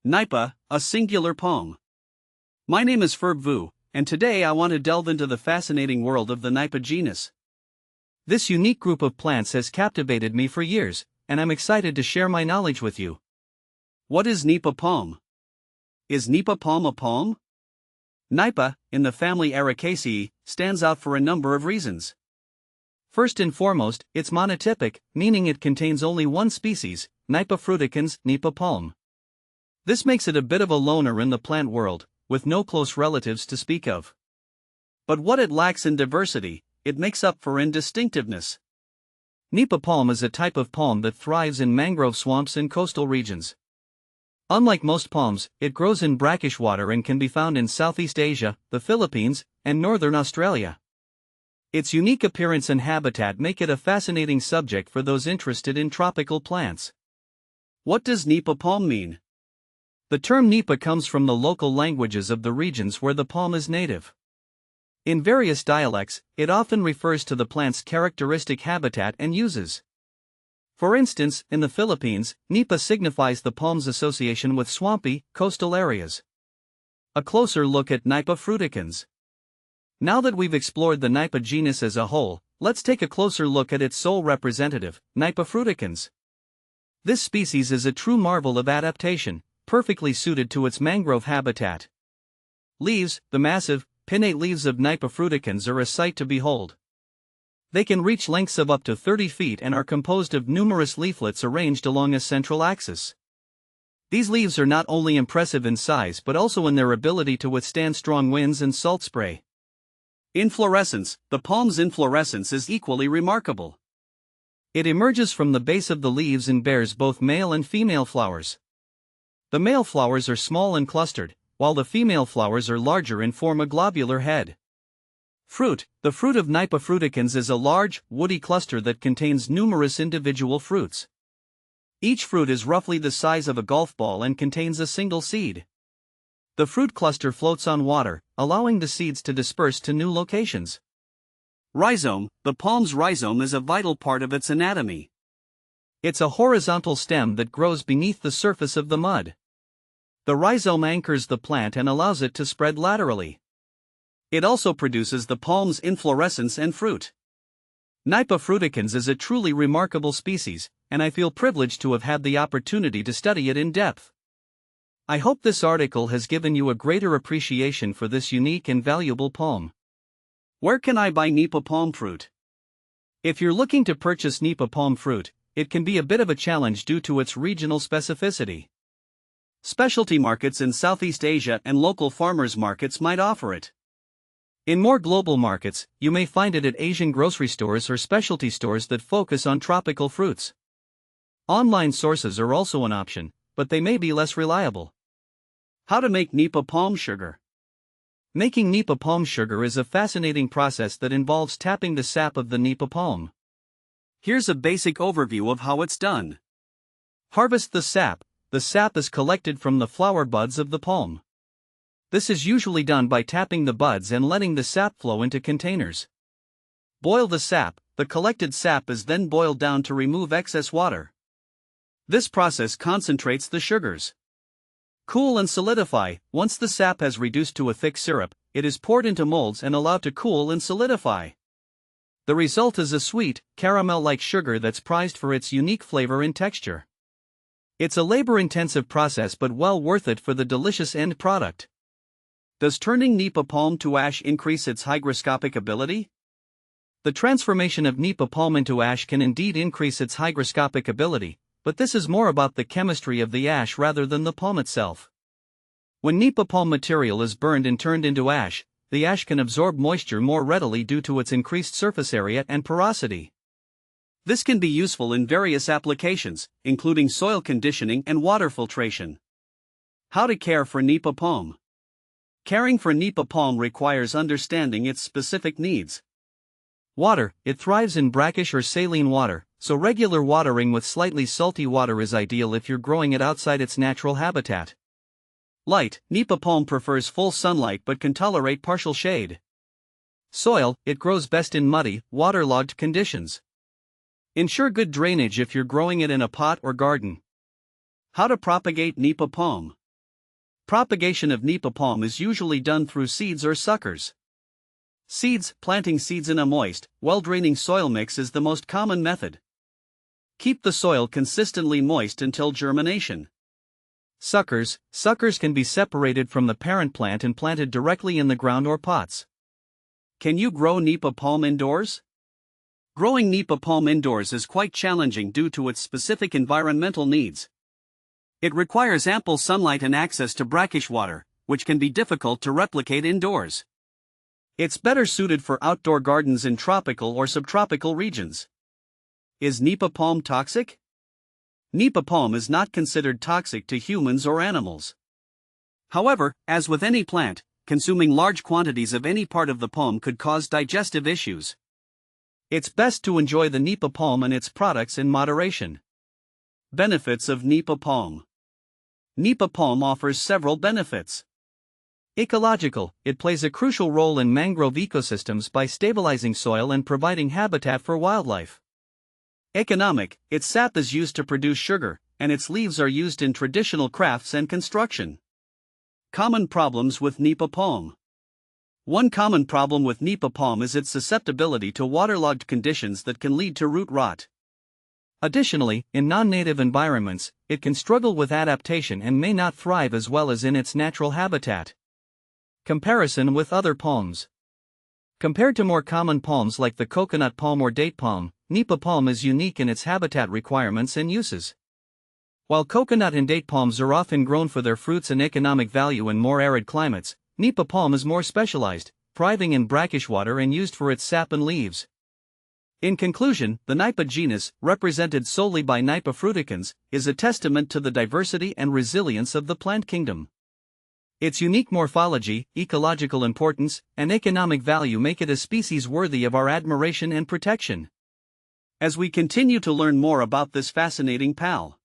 Nypa, a singular palm. My name is Vu, and today I want to delve into the fascinating world of the Nypa genus. This unique group of plants has captivated me for years, and I'm excited to share my knowledge with you. What is Nipa palm? Is Nipa palm a palm? Nypa, in the family Ericaceae, stands out for a number of reasons. First and foremost, it's monotypic, meaning it contains only one species, Nypa fruticans, Nipa palm. This makes it a bit of a loner in the plant world, with no close relatives to speak of. But what it lacks in diversity, it makes up for in distinctiveness. Nipa palm is a type of palm that thrives in mangrove swamps in coastal regions. Unlike most palms, it grows in brackish water and can be found in Southeast Asia, the Philippines, and northern Australia. Its unique appearance and habitat make it a fascinating subject for those interested in tropical plants. What does Nipa palm mean? The term Nipa comes from the local languages of the regions where the palm is native. In various dialects, it often refers to the plant's characteristic habitat and uses. For instance, in the Philippines, Nipa signifies the palm's association with swampy, coastal areas. A closer look at Nypa fruticans. Now that we've explored the Nypa genus as a whole, let's take a closer look at its sole representative, Nypa fruticans. This species is a true marvel of adaptation, perfectly suited to its mangrove habitat. Leaves, the massive, pinnate leaves of Nypa fruticans are a sight to behold. They can reach lengths of up to 30 feet and are composed of numerous leaflets arranged along a central axis. These leaves are not only impressive in size but also in their ability to withstand strong winds and salt spray. Inflorescence. The palm's inflorescence is equally remarkable. It emerges from the base of the leaves and bears both male and female flowers. The male flowers are small and clustered, while the female flowers are larger and form a globular head. Fruit. The fruit of Nypa fruticans is a large, woody cluster that contains numerous individual fruits. Each fruit is roughly the size of a golf ball and contains a single seed. The fruit cluster floats on water, allowing the seeds to disperse to new locations. Rhizome. The palm's rhizome is a vital part of its anatomy. It's a horizontal stem that grows beneath the surface of the mud. The rhizome anchors the plant and allows it to spread laterally. It also produces the palm's inflorescence and fruit. Nypa fruticans is a truly remarkable species, and I feel privileged to have had the opportunity to study it in depth. I hope this article has given you a greater appreciation for this unique and valuable palm. Where can I buy Nipa palm fruit? If you're looking to purchase Nipa palm fruit, it can be a bit of a challenge due to its regional specificity. Specialty markets in Southeast Asia and local farmers' markets might offer it. In more global markets, you may find it at Asian grocery stores or specialty stores that focus on tropical fruits. Online sources are also an option, but they may be less reliable. How to make Nipa palm sugar? Making Nipa palm sugar is a fascinating process that involves tapping the sap of the Nipa palm. Here's a basic overview of how it's done. Harvest the sap. The sap is collected from the flower buds of the palm. This is usually done by tapping the buds and letting the sap flow into containers. Boil the sap. The collected sap is then boiled down to remove excess water. This process concentrates the sugars. Cool and solidify. Once the sap has reduced to a thick syrup, it is poured into molds and allowed to cool and solidify. The result is a sweet, caramel-like sugar that's prized for its unique flavor and texture. It's a labor-intensive process but well worth it for the delicious end product. Does turning Nipa palm to ash increase its hygroscopic ability? The transformation of Nipa palm into ash can indeed increase its hygroscopic ability, but this is more about the chemistry of the ash rather than the palm itself. When Nipa palm material is burned and turned into ash, the ash can absorb moisture more readily due to its increased surface area and porosity. This can be useful in various applications, including soil conditioning and water filtration. How to care for Nipa palm? Caring for Nipa palm requires understanding its specific needs. Water. It thrives in brackish or saline water, so regular watering with slightly salty water is ideal if you're growing it outside its natural habitat. Light. Nipa palm prefers full sunlight but can tolerate partial shade. Soil. It grows best in muddy, waterlogged conditions. Ensure good drainage if you're growing it in a pot or garden. How to propagate Nipa palm? Propagation of Nipa palm is usually done through seeds or suckers. Seeds, planting seeds in a moist, well-draining soil mix is the most common method. Keep the soil consistently moist until germination. Suckers can be separated from the parent plant and planted directly in the ground or pots. Can you grow Nipa palm indoors? Growing Nipa palm indoors is quite challenging due to its specific environmental needs. It requires ample sunlight and access to brackish water, which can be difficult to replicate indoors. It's better suited for outdoor gardens in tropical or subtropical regions. Is Nipa palm toxic? Nipa palm is not considered toxic to humans or animals. However, as with any plant, consuming large quantities of any part of the palm could cause digestive issues. It's best to enjoy the Nipa palm and its products in moderation. Benefits of Nipa palm. Nipa palm offers several benefits. Ecological, it plays a crucial role in mangrove ecosystems by stabilizing soil and providing habitat for wildlife. Economic, its sap is used to produce sugar, and its leaves are used in traditional crafts and construction. Common problems with Nipa palm. One common problem with Nipa palm is its susceptibility to waterlogged conditions that can lead to root rot. Additionally, in non-native environments, it can struggle with adaptation and may not thrive as well as in its natural habitat. Comparison with other palms. Compared to more common palms like the coconut palm or date palm, Nipa palm is unique in its habitat requirements and uses. While coconut and date palms are often grown for their fruits and economic value in more arid climates, Nipa palm is more specialized, thriving in brackish water and used for its sap and leaves. In conclusion, the Nypa genus, represented solely by Nypa fruticans, is a testament to the diversity and resilience of the plant kingdom. Its unique morphology, ecological importance, and economic value make it a species worthy of our admiration and protection. As we continue to learn more about this fascinating pal,